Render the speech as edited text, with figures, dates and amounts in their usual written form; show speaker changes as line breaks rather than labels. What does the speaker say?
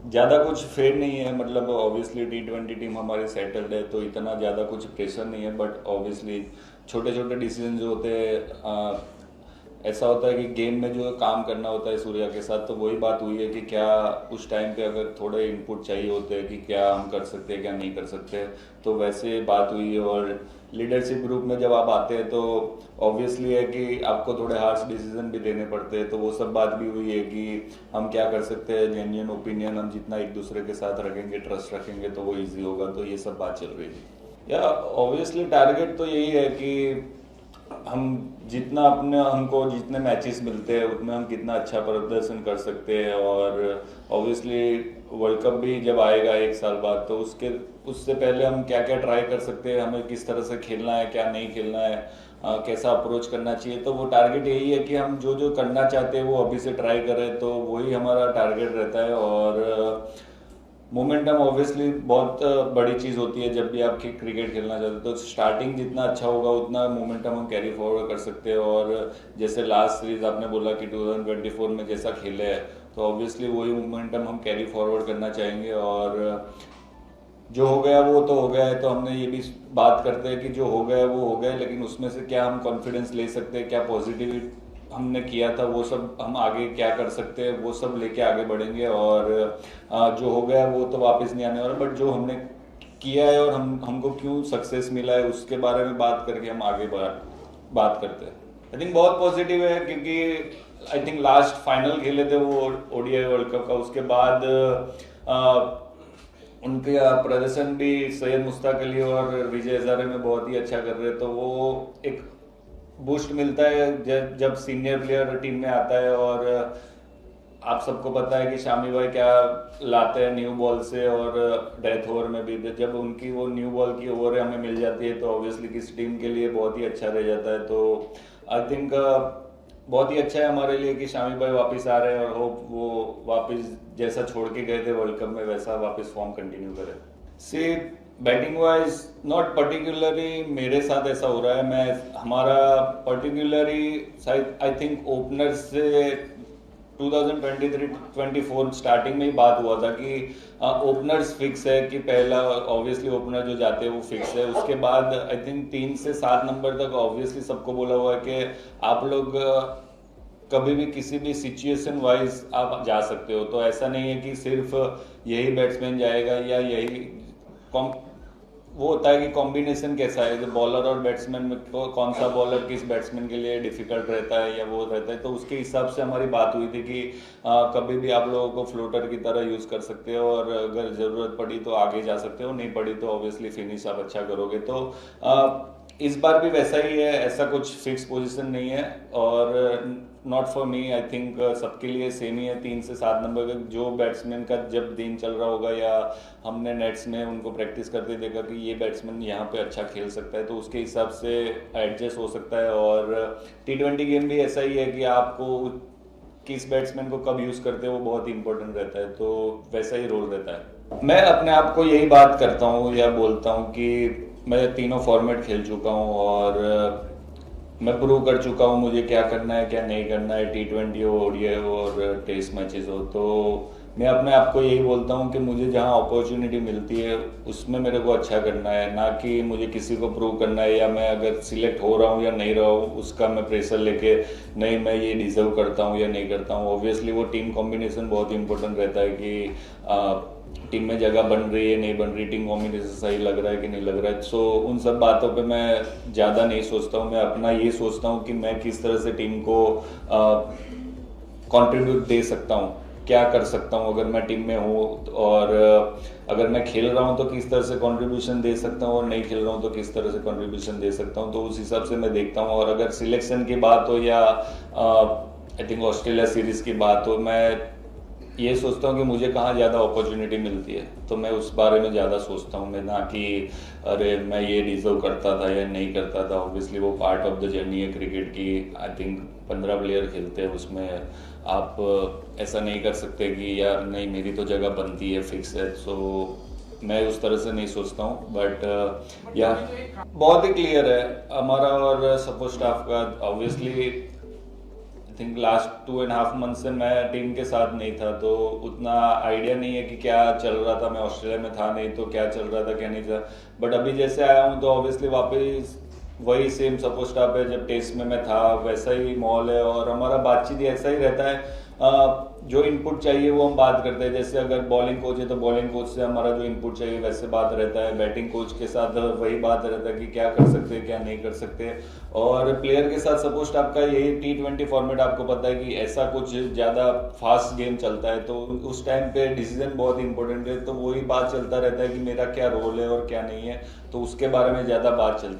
ज़्यादा कुछ फेड नहीं है, मतलब ऑब्वियसली T20 टीम हमारी सेटल्ड है तो इतना ज़्यादा कुछ प्रेशर नहीं है, बट ऑब्वियसली छोटे छोटे डिसीजन जो होते हैं, ऐसा होता है कि गेम में जो काम करना होता है सूर्या के साथ, तो वही बात हुई है कि क्या उस टाइम पे अगर थोड़े इनपुट चाहिए होते हैं कि क्या हम कर सकते हैं क्या नहीं कर सकते, तो वैसे बात हुई है। और लीडरशिप ग्रुप में जब आप आते हैं तो ऑब्वियसली है कि आपको थोड़े हार्श डिसीजन भी लेने पड़ते हैं, तो वो सब बात भी हुई है कि हम क्या कर सकते हैं, जेन्युइन ओपिनियन हम जितना एक दूसरे के साथ रखेंगे, ट्रस्ट रखेंगे तो वो इजी होगा, तो ये सब बात चल रही थी। या ऑब्वियसली टारगेट तो यही है कि हम जितना अपने हमको जितने मैचेस मिलते हैं उतने हम कितना अच्छा प्रदर्शन कर सकते हैं। और ऑब्वियसली वर्ल्ड कप भी जब आएगा एक साल बाद, तो उसके उससे पहले हम क्या क्या ट्राई कर सकते हैं, हमें किस तरह से खेलना है क्या नहीं खेलना है, कैसा अप्रोच करना चाहिए, तो वो टारगेट यही है कि हम जो जो करना चाहते हैं वो अभी से ट्राई करें, तो वही हमारा टारगेट रहता है। और मोमेंटम ऑब्वियसली बहुत बड़ी चीज़ होती है जब भी आप क्रिकेट खेलना चाहते हो, तो स्टार्टिंग जितना अच्छा होगा उतना मोमेंटम हम कैरी फॉरवर्ड कर सकते हैं। और जैसे लास्ट सीरीज आपने बोला कि 2024 में जैसा खेले हैं, तो ऑब्वियसली वही मोमेंटम हम कैरी फॉरवर्ड करना चाहेंगे। और जो हो गया वो तो हो गया है, तो हमने ये भी बात करते हैं कि जो हो गया वो हो गया, लेकिन उसमें से क्या हम कॉन्फिडेंस ले सकते हैं, क्या पॉजिटिव हमने किया था वो सब हम आगे क्या कर सकते हैं, वो सब लेके आगे बढ़ेंगे। और जो हो गया वो तो वापस नहीं आने वाला, बट जो हमने किया है और हमको क्यों सक्सेस मिला है उसके बारे में बात करके हम आगे बात करते हैं। आई थिंक बहुत पॉजिटिव है, क्योंकि आई थिंक लास्ट फाइनल खेले थे वो ओडीआई वर्ल्ड कप का, उसके बाद उनके प्रदर्शन भी सैयद मुश्ताक अली और विजय हजारे में बहुत ही अच्छा कर रहे, तो वो एक बूस्ट मिलता है जब सीनियर प्लेयर टीम में आता है। और आप सबको पता है कि शामी भाई क्या लाते हैं न्यू बॉल से, और डेथ ओवर में भी जब उनकी वो न्यू बॉल की ओवर हमें मिल जाती है तो ऑब्वियसली किसी टीम के लिए बहुत ही अच्छा रह जाता है। तो आई थिंक बहुत ही अच्छा है हमारे लिए कि शामी भाई वापस आ रहे हैं, और होप वो वापस जैसा छोड़ के गए थे वर्ल्ड कप में वैसा वापस फॉर्म कंटिन्यू करें। सी बैटिंग वाइज नॉट पर्टिकुलरली मेरे साथ ऐसा हो रहा है, मैं हमारा पर्टिकुलरली आई थिंक ओपनर से 2023-24 स्टार्टिंग में ही बात हुआ था कि ओपनर्स फिक्स है, कि पहला ऑब्वियसली ओपनर जो जाते हैं वो फिक्स है, उसके बाद आई थिंक 3 से 7 नंबर तक ऑब्वियसली सबको बोला हुआ है कि आप लोग कभी भी किसी भी सिचुएशन वाइज आप जा सकते हो, तो ऐसा नहीं है कि सिर्फ यही बैट्समैन जाएगा या यही वो होता है कि कॉम्बिनेशन कैसा है, जो बॉलर और बैट्समैन में कौन सा बॉलर किस बैट्समैन के लिए डिफिकल्ट रहता है या वो रहता है, तो उसके हिसाब से हमारी बात हुई थी कि कभी भी आप लोगों को फ्लोटर की तरह यूज़ कर सकते हो, और अगर ज़रूरत पड़ी तो आगे जा सकते हो, नहीं पड़ी तो ऑब्वियसली फिनिश आप अच्छा करोगे। तो इस बार भी वैसा ही है, ऐसा कुछ फिक्स पोजीशन नहीं है। और not for me, I think सबके लिए सेम ही है, 3 से 7 नंबर का जो बैट्समैन का जब दिन चल रहा होगा या हमने नेट्स में उनको प्रैक्टिस करते देखा कि ये बैट्समैन यहाँ पे अच्छा खेल सकता है, तो उसके हिसाब से एडजस्ट हो सकता है। और T20 गेम भी ऐसा ही है कि आपको किस बैट्समैन को कब यूज़ करते हैं वो बहुत इंपॉर्टेंट रहता है, तो वैसा ही रोल रहता है। मैं अपने आप को यही बात करता हूँ या बोलता हूँ कि मैं तीनों फॉर्मेट खेल चुका हूँ, और मैं प्रूव कर चुका हूँ मुझे क्या करना है क्या नहीं करना है, T20 हो, ओडीआई हो और टेस्ट मैचेस हो। तो मैं अपने आप को यही बोलता हूँ कि मुझे जहाँ अपॉर्चुनिटी मिलती है उसमें मेरे को अच्छा करना है, ना कि मुझे किसी को प्रूव करना है, या मैं अगर सिलेक्ट हो रहा हूँ या नहीं रहा हूँ उसका मैं प्रेशर लेके नहीं मैं ये डिजर्व करता हूँ या नहीं करता हूँ। ऑब्वियसली वो टीम कॉम्बिनेशन बहुत इंपॉर्टेंट रहता है कि टीम में जगह बन रही है नहीं बन रही, टीम कॉम्बिनेशन सही लग रहा है कि नहीं लग रहा है। सो उन सब बातों पे मैं ज़्यादा नहीं सोचता हूँ, मैं अपना ये सोचता हूँ कि मैं किस तरह से टीम को कंट्रीब्यूट दे सकता हूँ, क्या कर सकता हूँ अगर मैं टीम में हूँ, और अगर मैं खेल रहा हूँ तो किस तरह से कंट्रीब्यूशन दे सकता हूँ, और नहीं खेल रहा हूँ तो किस तरह से कंट्रीब्यूशन दे सकता हूँ, तो उस हिसाब से मैं देखता हूँ। और अगर सिलेक्शन की बात हो या आई थिंक ऑस्ट्रेलिया सीरीज़ की बात हो, मैं ये सोचता हूँ कि मुझे कहाँ ज़्यादा अपॉर्चुनिटी मिलती है, तो मैं उस बारे में ज़्यादा सोचता हूँ, मैं ना कि अरे मैं ये डिजर्व करता था या नहीं करता था। ऑब्वियसली वो पार्ट ऑफ द जर्नी है क्रिकेट की, आई थिंक 15 प्लेयर खेलते हैं उसमें, आप ऐसा नहीं कर सकते कि यार नहीं मेरी तो जगह बनती है फिक्स है। सो मैं उस तरह से नहीं सोचता हूँ, बट या बहुत ही क्लियर है हमारा और सपोर्ट स्टाफ का। ऑब्वियसली थिंक लास्ट 2.5 मंथ से मैं टीम के साथ नहीं था, तो उतना आइडिया नहीं है कि क्या चल रहा था। मैं ऑस्ट्रेलिया में था नहीं, तो क्या चल रहा था क्या नहीं था। बट अभी जैसे आया हूँ तो ऑब्वियसली वापस वही सेम सपोज स्टाफ है जब टेस्ट में मैं था, वैसा ही माहौल है और हमारा बातचीत ऐसा ही रहता है। जो इनपुट चाहिए वो हम बात करते हैं। जैसे अगर बॉलिंग कोच है तो बॉलिंग कोच से हमारा जो इनपुट चाहिए वैसे बात रहता है, बैटिंग कोच के साथ वही बात रहता है कि क्या कर सकते हैं क्या नहीं कर सकते। और प्लेयर के साथ सपोज आपका यही T20 फॉर्मेट, आपको पता है कि ऐसा कुछ ज़्यादा फास्ट गेम चलता है, तो उस टाइम पे डिसीजन बहुत इंपॉर्टेंट है। तो वही बात चलता रहता है कि मेरा क्या रोल है और क्या नहीं है, तो उसके बारे में ज़्यादा बात चलती है।